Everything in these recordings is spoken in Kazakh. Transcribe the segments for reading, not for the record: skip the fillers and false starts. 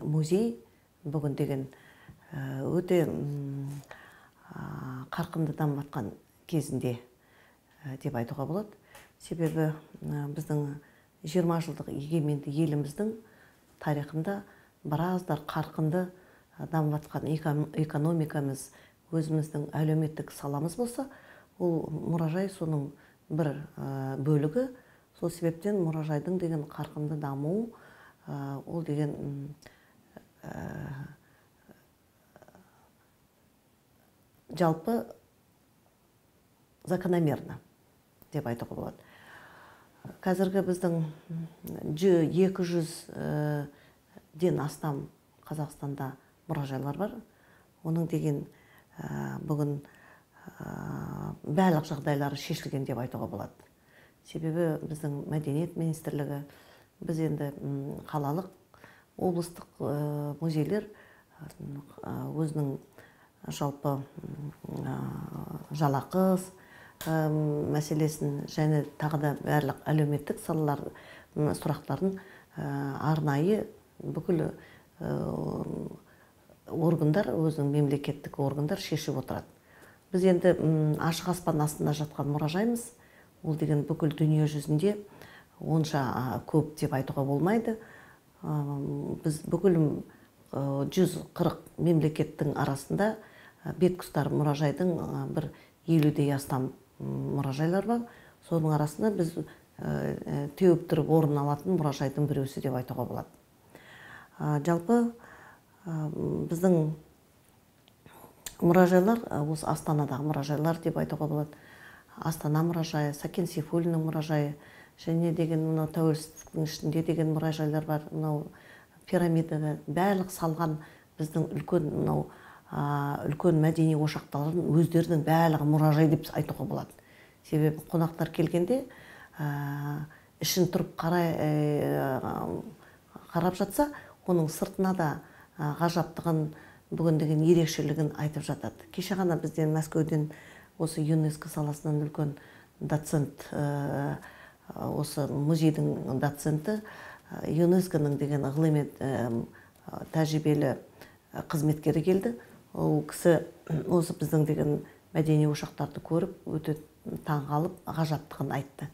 музей бүгін деген өте қарқынды дамып жатқан кезінде деп айтуға болады. Себебі біздің 20 жылдық егеменді еліміздің тарихында біраздар қарқынды дамып жатқан экономикамыз, өзіміздің әлеуметтік саламыз болса, ол мұражай соның бір бөлігі. Сол себептен мұражайдың деген қарқынды дамуы, ол деген жалпы закономерно деп айтуға болады. Қазіргі біздің 200-ден астам Қазақстанда мұражайлар бар. Оның деген бүгін барлық жағдайлары шешілген деп айтуға болады. Себебі біздің мәдениет министрлігі, біз енді қалалық, облыстық музейлер өзінің жалпы жалақы мәселесін және тағы да барлық әлеуметтік салалар сұрақтарын арнайы бүкіл органдар, өзінің мемлекеттік органдар шешіп отырады. Біз енді ашық аспан астында жатқан мұражаймыз. Ол деген бүкіл дүние жүзінде онша көп деп айтуға болмайды. Біз бүкіл 140 мемлекеттің арасында беткұстар мұражайдың бір 50-ден астам мұражайлар бар. Соның арасында біз теуіп тұрып орын алатын мұражайдың біреусі деп айтуға болады. Жалпы біздің мұражайлар, осы Астанадағы мұражайлар деп айтуға болады. Астана мұражайы, Сәкен Сейфуллиннің мұражайы, және деген тәуелсіздіктің ішінде деген мұражайлар бар. Пирамидаға барлық салған біздің үлкен мәдени ошақтардың өздерінің барлығы мұражай деп айтуға болады. Себебі қонақтар келгенде ішін тұрып қарап жатса, оның сыртына да ғажаптығын, бүгін деген ерекшелігін айтып жатады. Кеше ғана бізден Мәскеуден осы ЮНЕСКО саласынан үлкен доцент, осы музейдің доценті, ЮНЕСКОның деген ғылыми тәжірибелі қызметкері келді. Ол кісі осы біздің деген мәдени ошақтарды көріп, өте таңғалып, ғажаптығын айтты.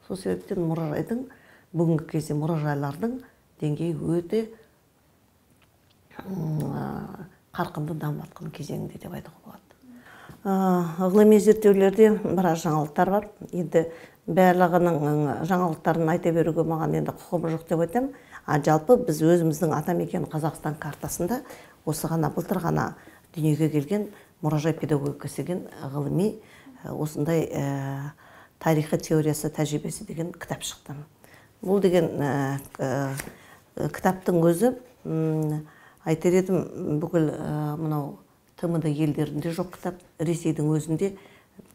Сол себептен мұражайдың, бүгінгі кезде мұражайлардың деңгейі өте қарқынды дамып жатқан кезеңінде деп айтуға болады. Ғылыми зерттеулерде біраз жаңалықтар бар. Енді барлығының жаңалықтарын айта беруге маған енді құқым жоқ деп айтамын. Жалпы біз өзіміздің атамекен Қазақстан картасында осы ғана былтыр ғана дүниеге келген мұражай педагогикасы деген ғылыми осындай тарихы теориясы тәжірибесі деген кітап шықты. Бұл деген кітаптың өзі, айтар едім, бүкіл мынау ТМД елдерінде жоқ кітап, Ресейдің өзінде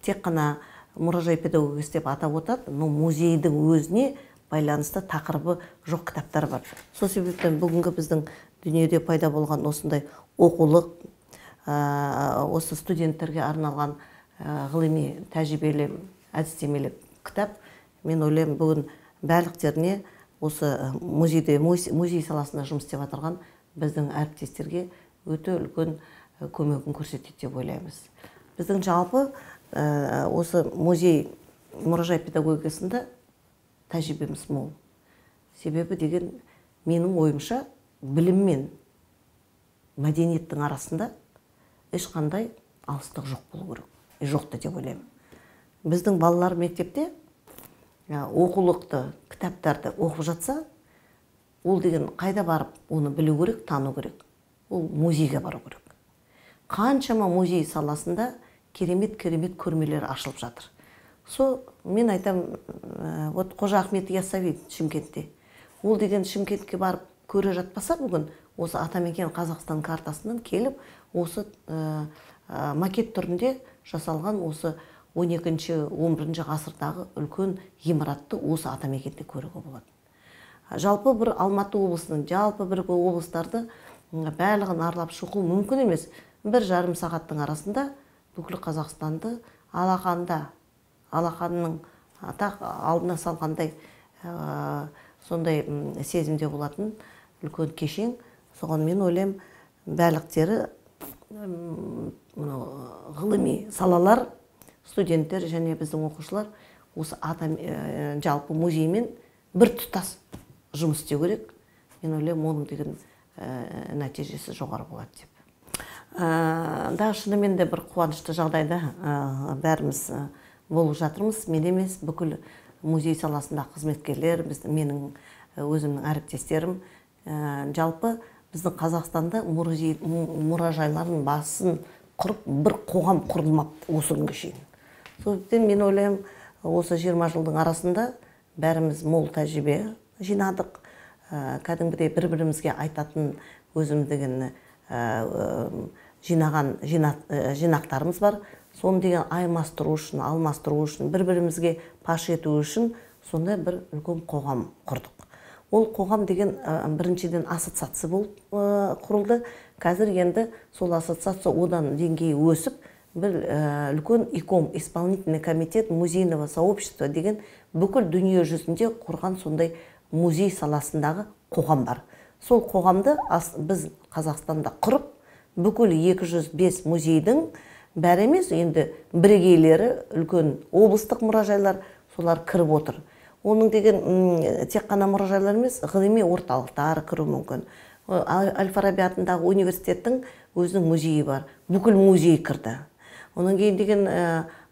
тек қана мұражай педагогикасы деп атап отырады, но музейдің өзіне байланысты тақырыбы жоқ кітаптар бар. Сол себептен бүгінгі біздің дүниеде пайда болған осындай оқулық, осы студенттерге арналған ғылыми тәжірибелі әдістемелік кітап, мен ойлаймын, бүгін барлықтеріне осы музей саласында жұмыс істеп отырған біздің әріптестерге өте үлкен көмегін көрсетеді деп ойлаймыз. Біздің жалпы осы мұражай педагогикасында тәжірибеміз мол. Себебі деген, менің ойымша, білім мен мәдениеттің арасында ешқандай алыстық жоқ болу керек. Жоқты деп ойлаймын. Біздің балалар мектепте оқулықты, кітаптарды оқып жатса, ол деген қайда барып оны білу керек, тану керек. Ол музейге бару керек. Қаншама музей саласында керемет көрмелер ашылып жатыр. Сол, мен айтам, вот Қожа Ахмет Яссауи Шымкентте. Ол деген Шымкентке барып көре жатпаса, бүгін осы атамекен Қазақстан картасынан келіп, осы макет түрінде жасалған осы 12-11 ғасырдағы үлкен ғимаратты осы атамекенде көруге болады. Жалпы бір Алматы облысының, жалпы бір облыстарды барлығын аралап шығу мүмкін емес. 1,5 сағаттың арасында бүкіл Қазақстанды алақанның алдына салғандай сондай сезімде болатын үлкен кешен Соған мен ойлаймын, бәліктері ғылыми салалар, студенттер және біздің оқушылар осы жалпы музеймен бір тұтас жұмыс істеу керек. Мен ойлаймын, оның деген нәтижесі жоғары болады деп. Да, шынымен де бір қуанышты жағдайда бәріміз болып жатырмыз. Мен емес, бүкіл музей саласында қызметкерлер, менің өзімнің әріптестерім, жалпы біздің Қазақстанда мұражайлардың басын құрып, бір қоғам құрылмапты осы күнге шейін. Сондықтан мен ойлаймын, осы 20 жылдың арасында бәріміз мол тәжірибе жинадық. Кәдімгідей бір-бірімізге айтатын өзімдеген жинақтарымыз бар. Соны деген аймастыру үшін, алмастыру үшін, бір-бірімізге паш ету үшін сондай бір үлкен қоғам құрдық. Ол қоғам деген біріншіден ассоциация болып құрылды. Қазір енді сол ассоциация одан деңгейі өсіп, бір үлкен ИКОМ, исполнительный комитет музейного сообщества деген бүкіл дүние жүзінде құрған сондай музей саласындағы қоғам бар. Сол қоғамды біз Қазақстанда құрып, бүкіл 205 музейдің бәрі емес, енді бірегейлері, үлкен облыстық мұражайлар, солар кіріп отыр. Оның деген тек қана мұражайлар емес, ғылыми орталықтар кіру мүмкін. Әл-Фараби атындағы университеттің өзінің музейі бар, бүкіл музей кірді. Оның кейін деген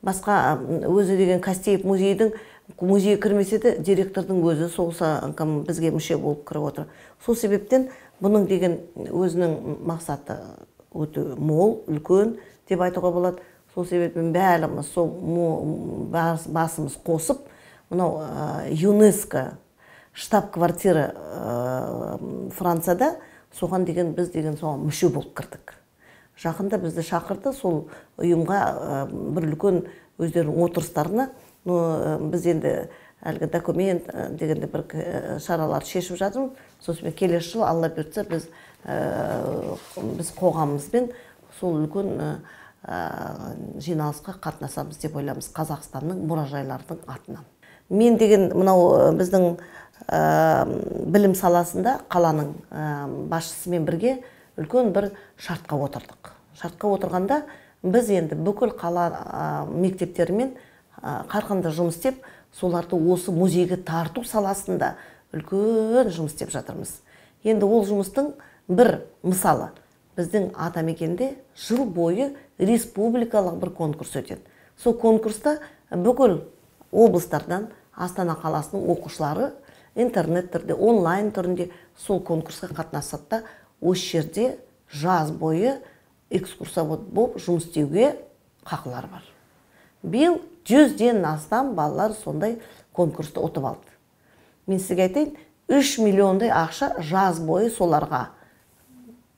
басқа өзі деген Қастеев музейдің музей кірмесе де директордың өзі соғыса бізге мүше болып кіріп отыр. Сол себептен бұның деген өзінің мақсаты өте мол, үлкен деп айтуға болады. Сол себептен бәріміз сол басымыз қосып, мынау ЮНЕСКО штаб-квартира Францияда соған деген біз деген соған мүше болып кірдік. Жақында бізді шақырды, сол ұйымға бір үлкен өздерінің отырыстарына біз енді әлгі документ дегенде бір шаралар шешіп жатырмыз. Сосын келесі жылы Алла бұйыртса біз қоғамымызбен сол үлкен жиналысқа қатынасамыз деп ойламыз Қазақстанның мұражайлардың атынан. Мен деген мынау біздің білім саласында қаланың басшысымен бірге үлкен бір шартқа отырдық. Шартқа отырғанда біз енді бүкіл қала мектептерімен қарқынды жұмыс істеп, соларды осы музейге тарту саласында үлкен жұмыс істеп жатырмыз. Енді ол жұмыстың бір мысалы, біздің Атамекенде жыл бойы республикалық бір конкурс өтеді. Сол конкурста бүкіл облыстардан Астана қаласының оқушылары интернет түрде, онлайн түрінде сол конкурсқа қатынасады да, осы жерде жаз бойы экскурсовод болып жұмыс істеуге хақылары бар. Биыл 100-ден астам балалар сондай конкурсты ұтып алды. Мен сізге айтайын, 3 миллиондай ақша жаз бойы соларға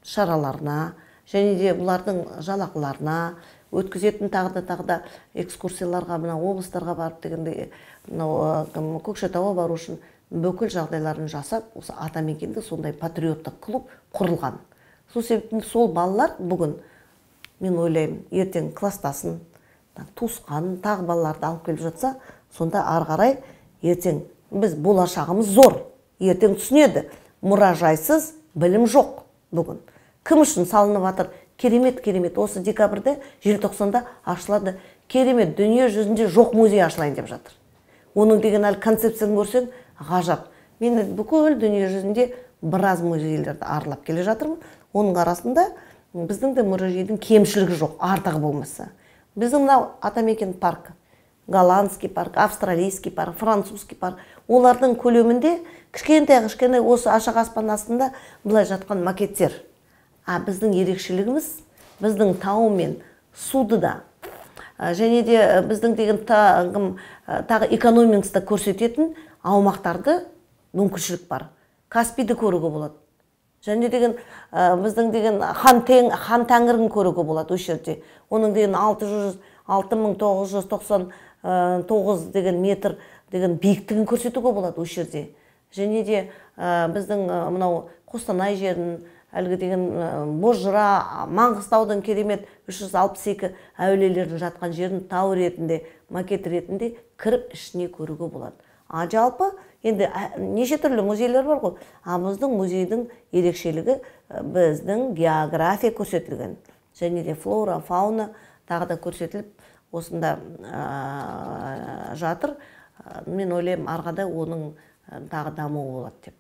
шараларына, және де бұлардың жалақыларына, өткізетін тағда экскурсияларға, облыстарға барып дегенде, Көкшетауға бару үшін бүкіл жағдайларын жасап, осы Атамекенде сондай патриоттық клуб құрылған. Сол себептен сол балалар бүгін, мен ойлаймын, ертең класстасын, туысқан, тағы балаларды алып келіп жатса, сонда ары қарай ертең біз болашағымыз зор. Ертең түсінеді, мұражайсыз білім жоқ бүгін. Кім үшін салынып жатыр? Керемет, осы декабрьде, желтоқсанда ашылады. Керемет, дүние жүзінде жоқ музей ашылайын деп жатыр. Оның деген әлі концепцияны көрсең, ғажап. Мен бүкіл дүние жүзінде біраз музейлерді аралап келе жатырмын. Оның арасында біздің де мұражайдың кемшілігі жоқ, артығы болмаса. Біздің Атамекен парк, голландский парк, австралийский парк, французский парк, олардың көлемінде кішкентай осы ашық аспан астында былай жатқан макеттер. Біздің ерекшелігіміз, біздің тау мен суды да, және де біздің деген тағы экономикасында көрсететін аумақтарды мүмкіншілік бар. Каспийді көруге болады. Және деген біздің деген хан тәңірін көруге болады осы жерде. Оның деген 6999 деген метр деген биіктігін көрсетуге болады осы жерде. Және де біздің мынау Қостанай жерін, әлгі деген Бозжыра, Маңғыстаудың керемет 362 әулиелердің жатқан жерін тау ретінде, макет ретінде кіріп ішіне көруге болады. Жалпы енді неше түрлі музейлер бар ғой. Біздің музейдің ерекшелігі біздің география көрсетілген. Және де флора, фауна тағы да көрсетіліп осында жатыр. Мен ойлаймын, арғада оның тағы дамуы болады деп.